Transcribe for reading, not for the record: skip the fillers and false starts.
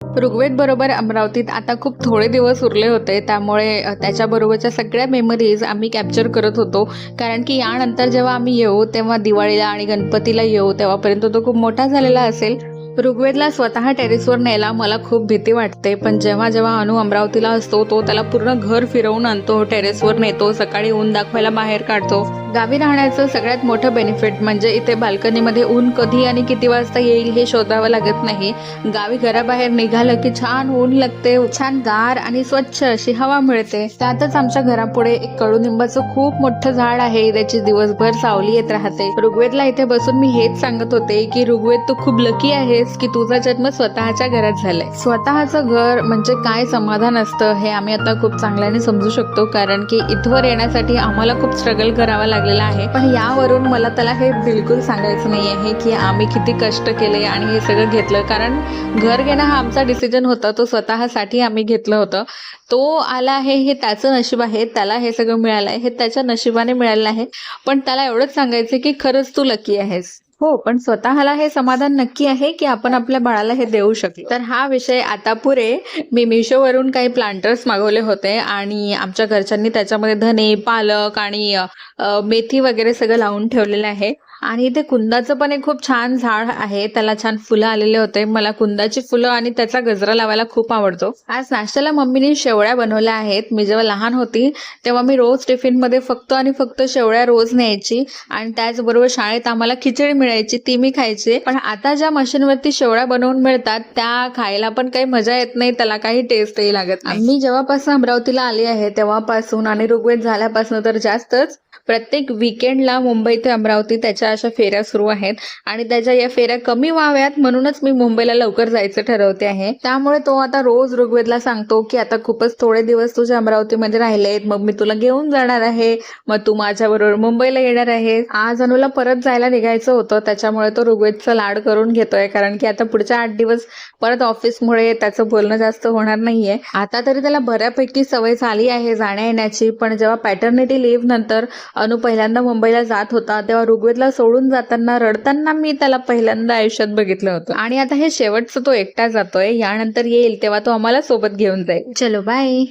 ऋग्वेद बरोबर अमरावतीत आता खूप थोडे दिवस उरले होते, त्यामुळे त्याच्याबरोबरच्या सगळ्या मेमरीज आम्ही कॅप्चर करत होतो. कारण की यानंतर जेव्हा आम्ही येऊ तेव्हा दिवाळीला आणि गणपतीला येऊ तेव्हापर्यंत तो खूप मोठा झालेला असेल. ऋग्वेदला स्वतः टेरेसवर न्यायला मला खूप भीती वाटते, पण जेव्हा जेव्हा अनु अमरावतीला असतो तो त्याला पूर्ण घर फिरवून आणतो, टेरेसवर नेतो, सकाळी ऊन दाखवायला बाहेर काढतो. गावी राहण्याचं सगळ्यात मोठं बेनिफिट म्हणजे इथे बाल्कनीमध्ये ऊन कधी आणि किती वाजता येईल हे शोधावं लागत नाही. गावी घराबाहेर निघालं की छान ऊन लागते, छान गार आणि स्वच्छ अशी हवा मिळते. त्यातच आमच्या घरापुढे एक कडुनिंबाचं खूप मोठं झाड आहे, त्याची दिवसभर सावली येत राहते. ऋग्वेदला इथे बसून मी हेच सांगत होते की ऋग्वेद, तू खूप लकी आहेस की तुझा जन्म स्वतःच्या घरात झालाय. स्वतःचं घर म्हणजे काय समाधान असतं हे आम्ही आता खूप चांगल्याने समजू शकतो, कारण की इथवर येण्यासाठी आम्हाला खूप स्ट्रगल करावा लागलेला आहे. पण यावरून मला त्याला हे बिलकुल सांगायचं नाही आहे की आम्ही किती कष्ट केले आणि हे सगळं घेतलं, कारण घर घेणं हा आमचा डिसिजन होता, तो स्वतःसाठी आम्ही घेतलं होतं. तो आला आहे हे त्याचं नशीब आहे, त्याला हे सगळं मिळालं आहे हे त्याच्या नशिबाने मिळालं आहे. पण त्याला एवढंच सांगायचं की खरंच तू लकी आहेस. हो, पण स्वतःला हे समाधान नक्की आहे की आपण आपल्या बाळाला हे देऊ शकलो. तर हा विषय आता पुरे. मी मिशोवरून काही प्लांटर्स मागवले होते आणि आमच्या घरच्यांनी त्याच्यामध्ये धने, पालक आणि मेथी वगैरे सगळं लावून ठेवलेलं आहे. आणि इथे कुंदाचं पण एक खूप छान झाड आहे, त्याला छान फुलं आलेले होते. मला कुंदाची फुलं आणि त्याचा गजरा लावायला खूप आवडतो. आज नाश्त्याला मम्मीने शेवळ्या बनवल्या आहेत. मी जेव्हा लहान होती तेव्हा मी रोज टिफिनमध्ये फक्त आणि फक्त शेवळ्या रोज न्यायची आणि त्याचबरोबर शाळेत आम्हाला खिचडी मिळायची, ती मी खायची. पण आता ज्या मशीनवरती शेवळ्या बनवून मिळतात त्या खायला पण काही मजा येत नाही, त्याला काही टेस्टही लागत नाही. मी जेव्हापासून अमरावतीला आली आहे तेव्हापासून आणि ऋग्वेद झाल्यापासून तर जास्तच प्रत्येक विकेंडला मुंबई ते अमरावती त्याच्या अशा फेऱ्या सुरू आहेत आणि त्याच्या या फेऱ्या कमी व्हाव्यात म्हणूनच मी मुंबईला लवकर जायचं ठरवते आहे. त्यामुळे तो आता रोज ऋग्वेदला सांगतो की आता खूपच थोडे दिवस तुझ्या अमरावतीमध्ये राहिलेत, मग मी तुला घेऊन जाणार आहे, मग तू माझ्याबरोबर मुंबईला येणार आहे. आज अनुला परत जायला निघायचं होतं, त्याच्यामुळे तो ऋग्वेदचा लाड करून घेतोय, कारण की आता पुढच्या 8 दिवस परत ऑफिसमुळे त्याचं बोलणं जास्त होणार नाहीये. आता तरी त्याला बऱ्यापैकी सवय झाली आहे जाण्या येण्याची, पण जेव्हा पॅटर्निटी लिव्ह नंतर अनु पहिल्यांदा मुंबईला जात होता तेव्हा ऋग्वेदला सोडून जाताना रडताना मी त्याला पहिल्यांदा आयुष्यात बघितलं होतं. आणि आता हे शेवटचं तो एकटा जातोय, यानंतर येईल तेव्हा तो आम्हाला सोबत घेऊन जाईल. चलो बाय.